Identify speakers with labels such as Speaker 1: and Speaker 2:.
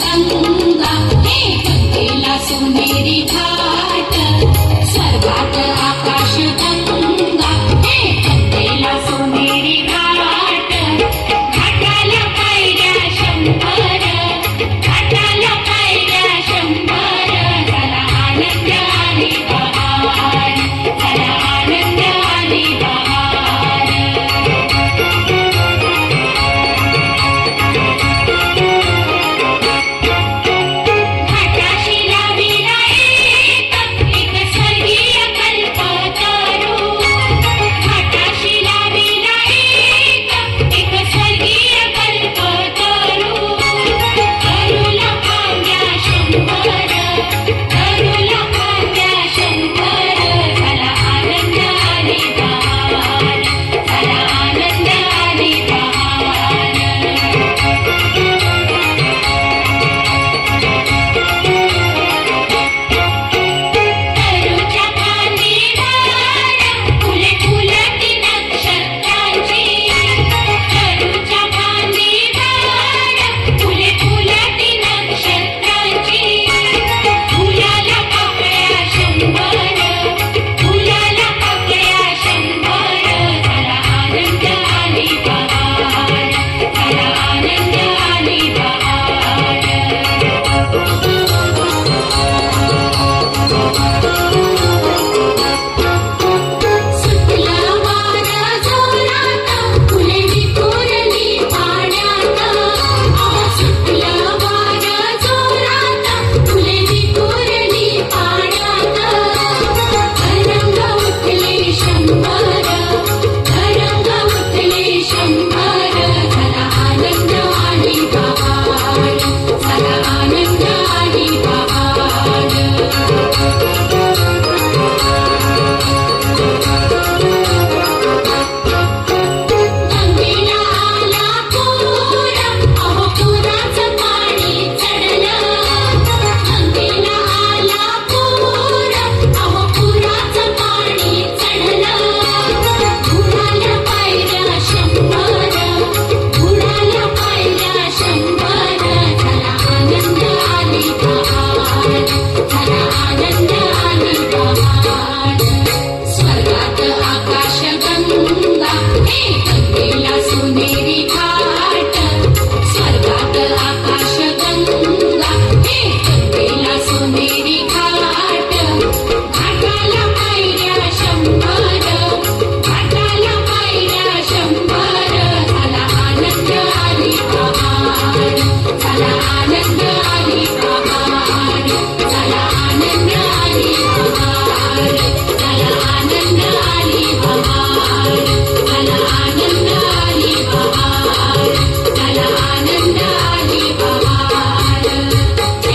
Speaker 1: गंगा हे गंगेला सोनेरी घाट स्वर्गात आकाश गंगा हे गंगेला सोनेरी घाट घाटाला पायऱ्या शंभर घाटाला पायऱ्या शंभर झाला आनंद आली बहार झाला आनंद आली बहार घाटाशी लाविला एक स्वर्गीय कल्पतरू घाटाशी लाविला एक स्वर्गीय कल्पतरू तरुला फांद्या शंभर तरुला फांद्या शंभर झाला आनंद आली बहार झाला आनंद आली बहार तरुच्या फांदी भार फुले फुलती नक्षत्रांची तरुच्या फांदी भार फुले फुलती नक्षत्रांची फुलाला पाकळ्या शंभर फुलाला पाकळ्या शंभर झाला आनंद आली बहार झाला आनंद आली बहार सुटला वारा जोरात फुले विखुरली पाण्यात सुटला वारा जोरात फुले विखुरली पाण्यात तरंग उठले शंभर तरंग उठले शंभर झाला आनंद आली बहार झाला आनंद आली बहार गंगेला आला पूर अहो पुराचं पाणी चढलं गंगेला आला पूर अहो पुराचं पाणी चढलं बुडाल्या पायऱ्या शंभर बुडाल्या पायऱ्या शंभर झाला आनंद आली बहार